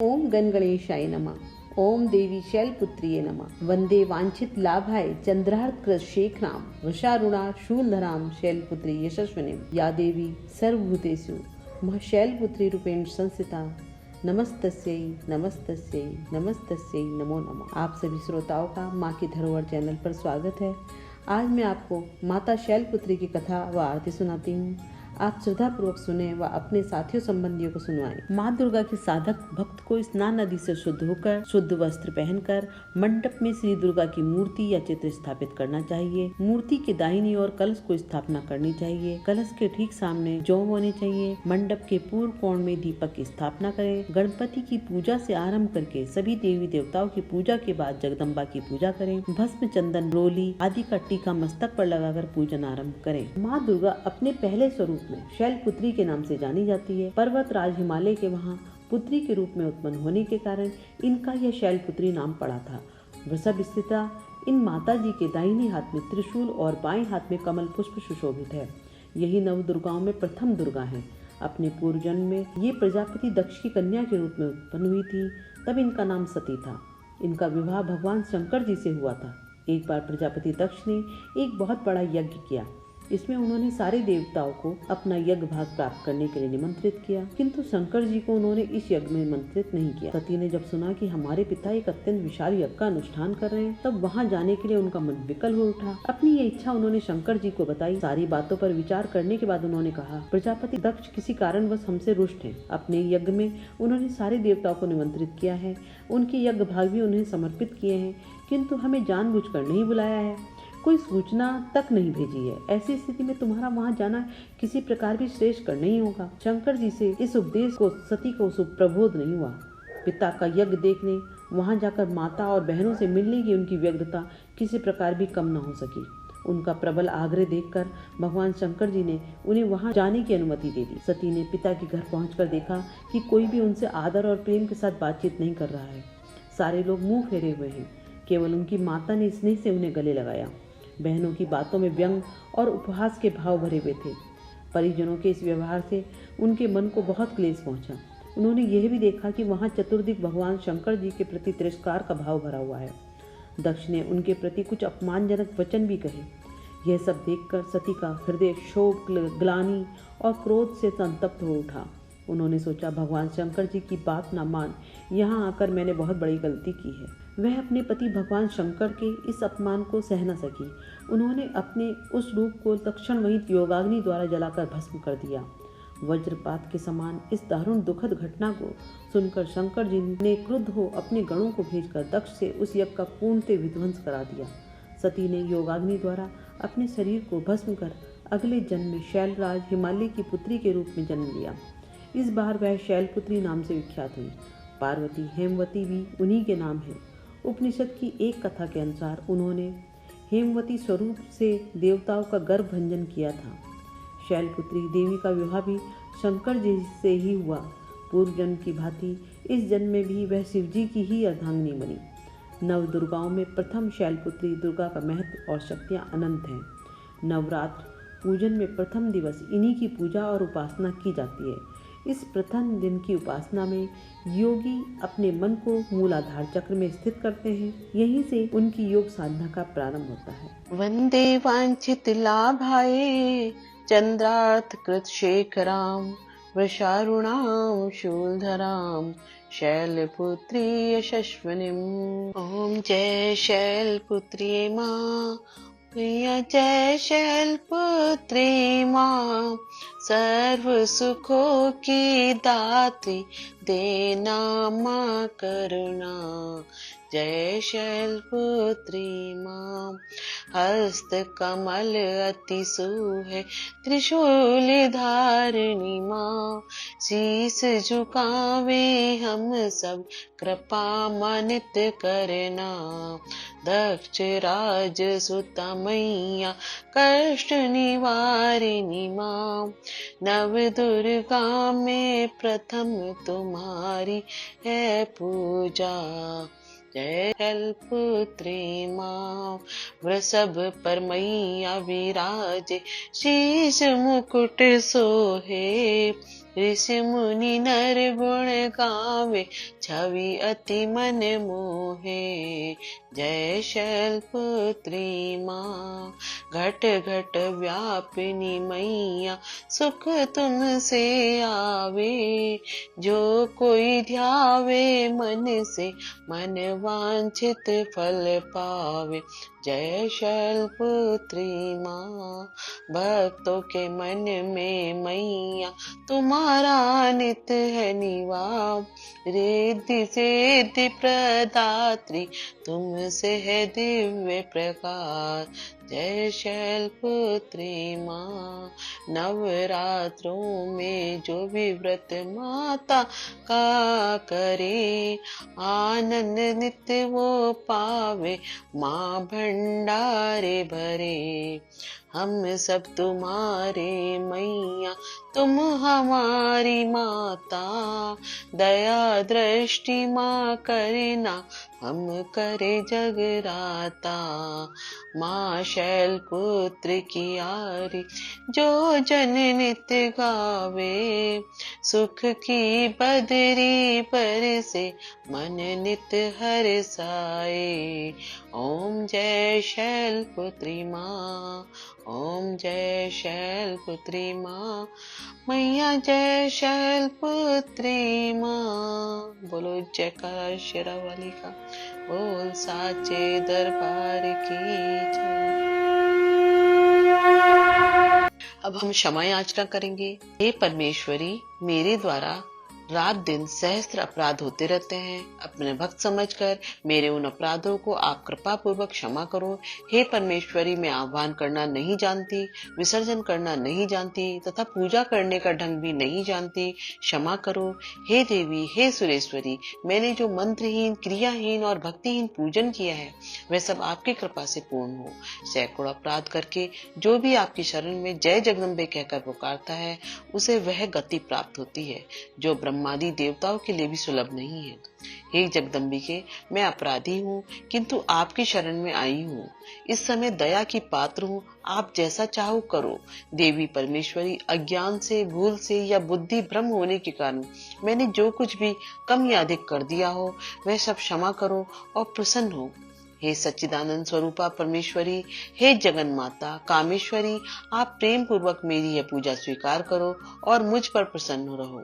ओम गण गणेशाय नमः। ओम देवी शैलपुत्रिये नमः। वंदे वांछित लाभाय चंद्रार्कृत शेखराम वृषारुणा शूलधराम शैलपुत्री यशस्विनीम या देवी सर्वभूतेषु महशैलपुत्री रूपेण संस्थिता नमस्तस्यै नमस्तस्यै नमस्तस्यै नमो नमः। आप सभी श्रोताओं का माँ की धरोहर चैनल पर स्वागत है। आज मैं आपको माता शैलपुत्री की कथा व आरती सुनाती हूँ। आप श्रद्धा पूर्वक सुने व अपने साथियों संबंधियों को सुनवाएं। माँ दुर्गा के साधक भक्त को स्नान नदी से शुद्ध होकर शुद्ध वस्त्र पहनकर मंडप में श्री दुर्गा की मूर्ति या चित्र स्थापित करना चाहिए। मूर्ति के दाहिनी ओर कलश को स्थापना करनी चाहिए। कलश के ठीक सामने जौ होनी चाहिए। मंडप के पूर्व कोण में दीपक की स्थापना करें। गणपति की पूजा से आरंभ करके सभी देवी देवताओं की पूजा के बाद जगदम्बा की पूजा करें। भस्म, चंदन, रोली आदि का टीका मस्तक पर लगाकर पूजन आरंभ करें। माँ दुर्गा अपने पहले स्वरूप में शैलपुत्री के नाम से जानी जाती है। पर्वत राज हिमालय के वहाँ पुत्री के रूप में उत्पन्न होने के कारण इनका यह शैलपुत्री नाम पड़ा था। वृषभ स्थिता इन माता जी के दाहिने हाथ में त्रिशूल और बाएं हाथ में कमल पुष्प सुशोभित है। यही नव दुर्गाओं में प्रथम दुर्गा है। अपने पूर्व जन्म में ये प्रजापति दक्ष की कन्या के रूप में उत्पन्न हुई थी, तब इनका नाम सती था। इनका विवाह भगवान शंकर जी से हुआ था। एक बार प्रजापति दक्ष ने एक बहुत बड़ा यज्ञ किया। इसमें उन्होंने सारे देवताओं को अपना यज्ञ भाग प्राप्त करने के लिए निमंत्रित किया, किंतु शंकर जी को उन्होंने इस यज्ञ में निमंत्रित नहीं किया। सती ने जब सुना कि हमारे पिता एक अत्यंत विशाल यज्ञ का अनुष्ठान कर रहे हैं, तब वहां जाने के लिए उनका मन विकल हो उठा। अपनी ये इच्छा उन्होंने शंकर जी को बताई। सारी बातों पर विचार करने के बाद उन्होंने कहा, प्रजापति दक्ष किसी कारणवश हमसे रुष्ट हैं। अपने यज्ञ में उन्होंने सारे देवताओं को निमंत्रित किया है, उनके यज्ञ भाग भी उन्हें समर्पित किए हैं, किंतु हमें जानबूझकर नहीं बुलाया है, कोई सूचना तक नहीं भेजी है। ऐसी स्थिति में तुम्हारा वहां जाना किसी प्रकार भी श्रेष्ठ नहीं होगा। शंकर जी से इस उपदेश को सती को सुप्रबोध नहीं हुआ। पिता का यज्ञ देखने वहां जाकर माता और बहनों से मिलने की उनकी व्यग्रता किसी प्रकार भी कम न हो सकी। उनका प्रबल आग्रह देखकर भगवान शंकर जी ने उन्हें वहां जाने की अनुमति दे दी। सती ने पिता के घर पहुंचकर देखा कि कोई भी उनसे आदर और प्रेम के साथ बातचीत नहीं कर रहा है। सारे लोग मुंह फेरे हुए हैं। केवल उनकी माता ने स्नेह से उन्हें गले लगाया। बहनों की बातों में व्यंग और उपहास के भाव भरे हुए थे। परिजनों के इस व्यवहार से उनके मन को बहुत क्लेश पहुंचा। उन्होंने यह भी देखा कि वहां चतुर्दिक भगवान शंकर जी के प्रति तिरस्कार का भाव भरा हुआ है। दक्ष ने उनके प्रति कुछ अपमानजनक वचन भी कहे। यह सब देखकर सती का हृदय शोक, ग्लानि और क्रोध से संतप्त हो उठा। उन्होंने सोचा, भगवान शंकर जी की बात न मान यहाँ आकर मैंने बहुत बड़ी गलती की है। वह अपने पति भगवान शंकर के इस अपमान को सह न सकी। उन्होंने अपने उस रूप को तत्क्षण वही योगाग्नि द्वारा जलाकर भस्म कर दिया। वज्रपात के समान इस दारुण दुखद घटना को सुनकर शंकर जी ने क्रुद्ध हो अपने गणों को भेजकर दक्ष से उस यज्ञ का पूर्णतः विध्वंस करा दिया। सती ने योगाग्नि द्वारा अपने शरीर को भस्म कर अगले जन्म में शैलराज हिमालय की पुत्री के रूप में जन्म लिया। इस बार वह शैलपुत्री नाम से विख्यात हुई। पार्वती, हेमवती भी उन्हीं के नाम है। उपनिषद की एक कथा के अनुसार उन्होंने हेमवती स्वरूप से देवताओं का गर्भ भंजन किया था। शैलपुत्री देवी का विवाह भी शंकर जी से ही हुआ। पूर्व जन्म की भांति इस जन्म में भी वह शिव जी की ही अर्धांगिनी बनी। नव दुर्गाओं में प्रथम शैलपुत्री दुर्गा का महत्व और शक्तियाँ अनंत हैं। नवरात्र पूजन में प्रथम दिवस इन्हीं की पूजा और उपासना की जाती है। इस प्रथम दिन की उपासना में योगी अपने मन को मूलाधार चक्र में स्थित करते हैं। यहीं से उनकी योग साधना का प्रारंभ होता है। वंदे वांछित लाभाय चंद्रार्थ कृत शेखराम वृषारुणाम शूलधराम शैलपुत्री यशस्विनीम। ओम जय शैलपुत्री माँ, जय शैलपुत्री माँ, सर्व सुखों की दात्री देना माँ करुणा। जय शैलपुत्री माँ, हस्त कमल अति सुहे त्रिशूल धारिणी माँ, शीस झुकावे हम सब कृपा मानित करना। दक्ष राज सुता मैया कष्ट निवारिणी माँ, नव दुर्गा में प्रथम तुम्हारी है पूजा। जय शैलपुत्री माँ, वृषभ पर मैया विराजे, शीश मुकुट सोहे, ऋषि मुनि नर गुण गावे, छवि अति मन मोहे। जय शैलपुत्री माँ, घट घट व्यापिनी मैया, सुख तुमसे आवे। जो कोई ध्यावे मन से, मन वांछित फल पावे। जय शैलपुत्री माँ, भक्तों के मन में मैया, तुम्हारा नित है निवास। रिद्धि सिद्धि प्रदात्री, तुमसे है दिव्य प्रकाश। जय शैलपुत्री माँ, नवरात्रों में जो भी व्रत माता का करे, आनंद नित्य वो पावे, माँ भंडारे भरे। हम सब तुम्हारे मैया, तुम हमारी माता, दया दृष्टि माँ करना, हम करे जगराता। माँ शैलपुत्र की आरी, जो जन नित्य गावे, सुख की बदरी पर से, मन नित हर्षाए। ओम जय शैलपुत्री माँ, ओम जय शैलपुत्री माँ, मैया जय शैलपुत्री माँ। बोलो जयकारा शेरावाली का, बोल साचे दरबार की जय। अब हम क्षमा याचना करेंगे। हे परमेश्वरी, मेरे द्वारा रात दिन सहस्त्र अपराध होते रहते हैं। अपने भक्त समझकर मेरे उन अपराधों को आप कृपा पूर्वक क्षमा करो। हे परमेश्वरी, मैं आह्वान करना नहीं जानती, विसर्जन करना नहीं जानती तथा पूजा करने का ढंग भी नहीं जानती, क्षमा करो। हे देवी, हे सुरेश्वरी, मैंने जो मंत्रहीन, क्रियाहीन और भक्तिहीन पूजन किया है, वह सब आपकी कृपा से पूर्ण हो। सैकड़ों अपराध करके जो भी आपकी शरण में जय जगदम्बे कहकर पुकारता है, उसे वह गति प्राप्त होती है जो ब्रह्मादि देवताओं के लिए भी सुलभ नहीं है। हे जगदम्बिके, मैं अपराधी हूँ, किंतु आपकी शरण में आई हूँ। इस समय दया की पात्र हूँ, आप जैसा चाहो करो। देवी परमेश्वरी, अज्ञान से, भूल से या बुद्धि भ्रम होने के कारण मैंने जो कुछ भी कम या अधिक कर दिया हो, वह सब क्षमा करो और प्रसन्न हो। हे सच्चिदानंद स्वरूपा परमेश्वरी, हे जगन माता कामेश्वरी, आप प्रेम पूर्वक मेरी यह पूजा स्वीकार करो और मुझ पर प्रसन्न रहो।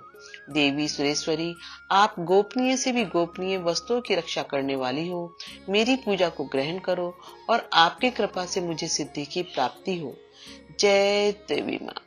देवी सुरेश्वरी, आप गोपनीय से भी गोपनीय वस्तुओं की रक्षा करने वाली हो। मेरी पूजा को ग्रहण करो और आपकी कृपा से मुझे सिद्धि की प्राप्ति हो। जय देवी माँ।